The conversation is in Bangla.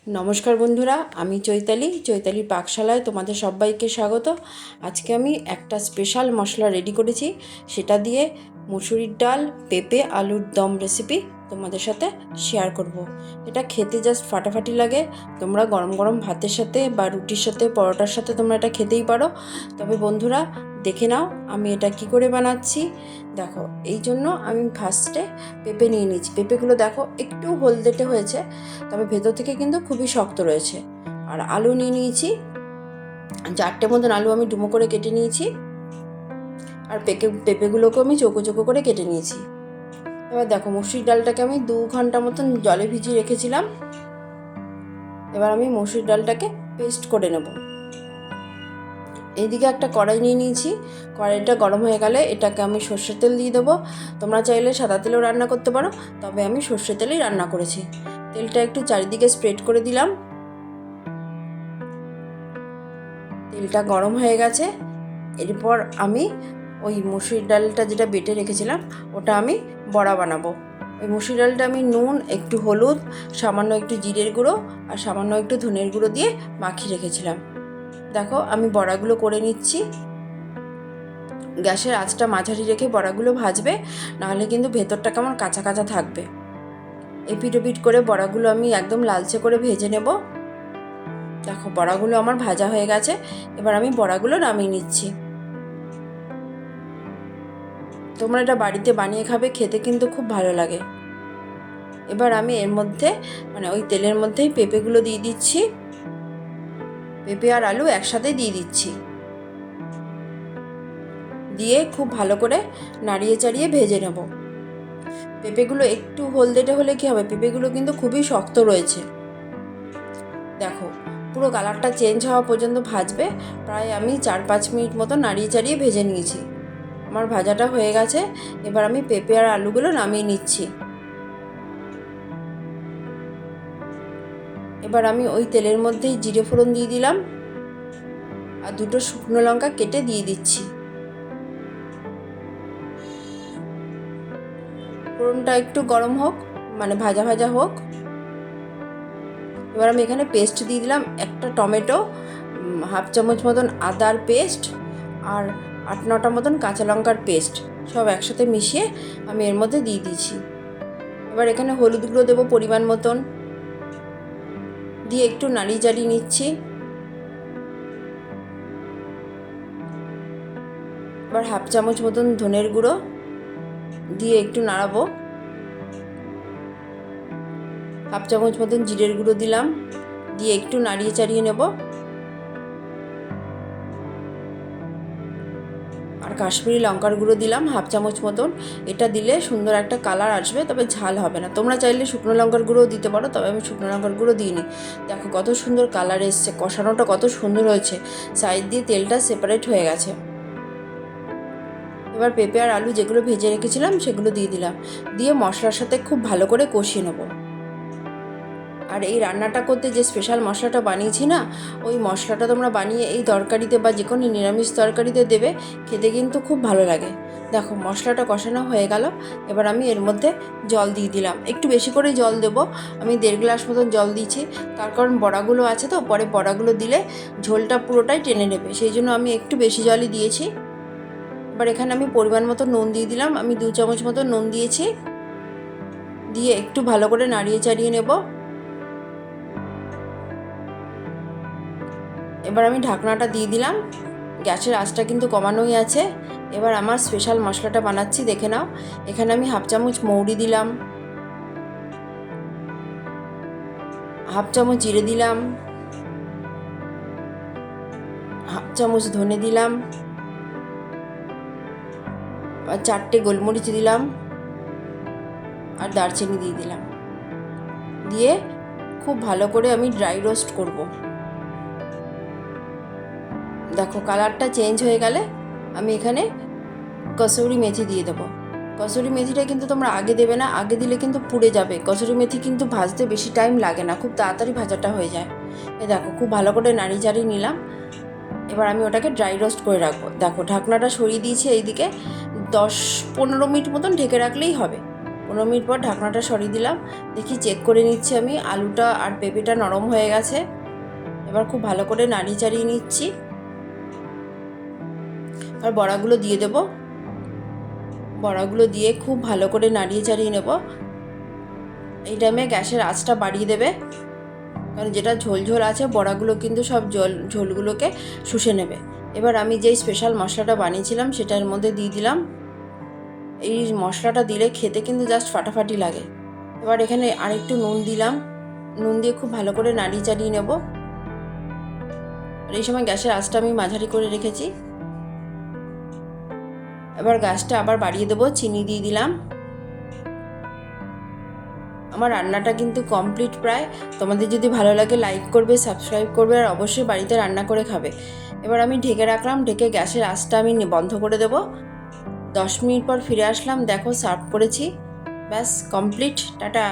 নমস্কার বন্ধুরা, আমি চৈতালির পাকশালায় তোমাদের সবাইকে স্বাগত। আজকে আমি একটা স্পেশাল মশলা রেডি করেছি, সেটা দিয়ে মুসুরির ডাল, পেঁপে, আলুর দম রেসিপি তোমাদের সাথে শেয়ার করব। এটা খেতে জাস্ট ফাটাফাটি লাগে। তোমরা গরম গরম ভাতের সাথে বা রুটির সাথে, পরোটার সাথে তোমরা এটা খেতেই পারো। তবে বন্ধুরা, দেখে নাও আমি এটা কি করে বানাচ্ছি। দেখো, এই জন্য আমি ফার্স্টে পেঁপে নিয়ে নিচ্ছি। পেঁপেগুলো দেখো একটু হলদেটে হয়েছে, তবে ভেতর থেকে কিন্তু খুবই শক্ত রয়েছে। আর আলু নিয়ে নিয়েছি, 4টে মতন আলু আমি ডুমো করে কেটে নিয়েছি। আর পেঁপেগুলোকেও আমি চৌকো চৌকো করে কেটে নিয়েছি। এবার দেখো, মসুরির ডালটাকে আমি 2 ঘন্টা মতন জলে ভিজিয়ে রেখেছিলাম। এবার আমি মসুরির ডালটাকে পেস্ট করে নেব। এইদিকে একটা কড়াই নিয়ে নিয়েছি। কড়াইটা গরম হয়ে গেলে এটাকে আমি সর্ষের তেল দিয়ে দেবো। তোমরা চাইলে সাদা তেলেও রান্না করতে পারো, তবে আমি সর্ষের তেলেই রান্না করেছি। তেলটা একটু চারিদিকে স্প্রেড করে দিলাম। তেলটা গরম হয়ে গেছে। এরপর আমি ওই মুসুরির ডালটা যেটা বেটে রেখেছিলাম, ওটা আমি বড়া বানাবো। ওই মুসুরির ডালটা আমি নুন, একটু হলুদ, সামান্য একটু জিরের গুঁড়ো আর সামান্য একটু ধনের গুঁড়ো দিয়ে মাখিয়ে রেখেছিলাম। দেখো, আমি বড়াগুলো করে নিচ্ছি। গ্যাসের আঁচটা মাঝারি রেখে বড়াগুলো ভাজবে, নাহলে কিন্তু ভেতরটা কেমন কাঁচা কাঁচা থাকবে। এপিট ওপিট করে বড়াগুলো আমি একদম লালচে করে ভেজে নেব। দেখো, বড়াগুলো আমার ভাজা হয়ে গেছে। এবার আমি বড়াগুলো নামিয়ে নিচ্ছি। তোমরা এটা বাড়িতে বানিয়ে খাবে, খেতে কিন্তু খুব ভালো লাগে। এবার আমি এর মধ্যে ওই তেলের মধ্যেই পেঁপেগুলো দিয়ে দিচ্ছি। পেঁপে আর আলু একসাথে দিয়ে দিচ্ছি, দিয়ে খুব ভালো করে নাড়িয়ে চাড়িয়ে ভেজে নেব। পেঁপেগুলো একটু হলদেটে হলে কি হবে, পেঁপেগুলো কিন্তু খুবই শক্ত রয়েছে। দেখো, পুরো কালারটা চেঞ্জ হওয়া পর্যন্ত ভাজবে। প্রায় আমি 4-5 মিনিট মতো নাড়িয়ে চাড়িয়ে ভেজে নিয়েছি। আমার ভাজাটা হয়ে গেছে। এবার আমি পেঁপে আর আলুগুলো নামিয়ে নিচ্ছি। এবার আমি ওই তেলের মধ্যেই জিরে ফোড়ন দিয়ে দিলাম আর 2টো শুকনো লঙ্কা কেটে দিয়ে দিচ্ছি। ফোড়নটা একটু গরম হোক, ভাজা ভাজা হোক। এবার আমি এখানে পেস্ট দিয়ে দিলাম, একটা টমেটো, 1/2 চামচ মতন আদার পেস্ট আর 8-9টা মতন কাঁচা লঙ্কার পেস্ট, সব একসাথে মিশিয়ে আমি এর মধ্যে দিয়ে দিয়েছি। এবার এখানে হলুদ গুঁড়ো দেবো পরিমাণ মতন, দিয়ে একটু নাড়িয়ে চাড়িয়ে নিচ্ছি। এবার 1/2 চামচ মতন ধনের গুঁড়ো দিয়ে একটু নাড়াবো। 1/2 চামচ মতন জিরের গুঁড়ো দিলাম, দিয়ে একটু নাড়িয়ে চাড়িয়ে নেব। আর কাশ্মীরি লঙ্কার গুঁড়ো দিলাম 1/2 চামচ মতন। এটা দিলে সুন্দর একটা কালার আসবে, তবে ঝাল হবে না। তোমরা চাইলে শুকনো লঙ্কার গুঁড়োও দিতে পারো, তবে আমি শুকনো লঙ্কার গুঁড়ো দিইনি। দেখো কত সুন্দর কালার এসছে, কষানোটা কত সুন্দর হয়েছে, সাইড দিয়ে তেলটা সেপারেট হয়ে গেছে। এবার পেঁপে আর আলু যেগুলো ভেজে রেখেছিলাম সেগুলো দিয়ে দিলাম, দিয়ে মশলার সাথে খুব ভালো করে কষিয়ে নেব। আর এই রান্নাটা করতে যে স্পেশাল মশলাটা বানিয়েছি না, ওই মশলাটা তোমরা বানিয়ে এই তরকারিতে বা যে কোনো নিরামিষ তরকারিতে দেবে, খেতে কিন্তু খুব ভালো লাগে। দেখো, মশলাটা কষানো হয়ে গেল। এবার আমি এর মধ্যে জল দিয়ে দিলাম, একটু বেশি করে জল দেবো। আমি 1.5 গ্লাস মতন জল দিয়েছি, তার কারণ বড়াগুলো আছে তো, পরে বড়াগুলো দিলে ঝোলটা পুরোটাই টেনে নেবে, সেই জন্য আমি একটু বেশি জলই দিয়েছি। এবার এখানে আমি পরিমাণ মতো নুন দিয়ে দিলাম, আমি 2 চামচ মতো নুন দিয়েছি, দিয়ে একটু ভালো করে নাড়িয়ে চাড়িয়ে নেব। এবার আমি ঢাকনাটা দিয়ে দিলাম, গ্যাসের আঁচটা কিন্তু কমানোই আছে। এবার আমার স্পেশাল মশলাটা বানাচ্ছি, দেখে নাও। এখানে আমি 1/2 চামচ মৌরি দিলাম, 1/2 চামচ জিরে দিলাম, 1/2 চামচ ধনে দিলাম, আর 4টে গোলমরিচ দিলাম, আর দারচিনি দিয়ে দিলাম। দিয়ে খুব ভালো করে আমি ড্রাই রোস্ট করব। দেখো, কালারটা চেঞ্জ হয়ে গেলে আমি এখানে কসুরি মেথি দিয়ে দেবো। কসুরি মেথিটা কিন্তু তোমরা আগে দেবে না, আগে দিলে কিন্তু পুড়ে যাবে। কসুরি মেথি কিন্তু ভাজতে বেশি টাইম লাগে না, খুব তাড়াতাড়ি ভাজাটা হয়ে যায়। দেখো, খুব ভালো করে নাড়িয়ে চাড়িয়ে নিলাম। এবার আমি ওটাকে ড্রাই রোস্ট করে রাখবো। দেখো, ঢাকনাটা সরিয়ে দিয়েছি, এইদিকে 10-15 মিনিট মতন ঢেকে রাখলেই হবে। 15 মিনিট পর ঢাকনাটা সরিয়ে দিলাম। দেখি চেক করে নিচ্ছি আমি, আলুটা আর পেঁপেটা নরম হয়ে গেছে। এবার খুব ভালো করে নাড়িয়ে চাড়িয়ে নিচ্ছি। আর বড়াগুলো দিয়ে দেব। বড়াগুলো দিয়ে খুব ভালো করে নাড়িয়ে চাড়িয়ে নেব। এই টাইমে গ্যাসের আঁচটা বাড়িয়ে দেবে, কারণ যেটা ঝোল ঝোল আছে বড়াগুলো কিন্তু সব ঝোলগুলোকে শুষে নেবে। এবার আমি যেই স্পেশাল মশলাটা বানিয়েছিলাম সেটার মধ্যে দিয়ে দিলাম। এই মশলাটা দিলে খেতে কিন্তু জাস্ট ফাটাফাটি লাগে। এবার এখানে আরেকটু নুন দিলাম। নুন দিয়ে খুব ভালো করে নাড়িয়ে চাড়িয়ে নেব। আর এই সময় গ্যাসের আঁচটা আমি মাঝারি করে রেখেছি। এবার গ্যাসটা আবার বাড়িয়ে দেবো, চিনি দিয়ে দিলাম। আমার রান্নাটা কিন্তু কমপ্লিট প্রায়। তোমাদের যদি ভালো লাগে লাইক করবে, সাবস্ক্রাইব করবে, আর অবশ্যই বাড়িতে রান্না করে খাবে। এবার আমি ঢেকে রাখলাম, ঢেকে গ্যাসের আঁচটা আমি বন্ধ করে দেব। 10 মিনিট পর ফিরে আসলাম, দেখো সার্ভ করেছি। ব্যাস কমপ্লিট, টাটা।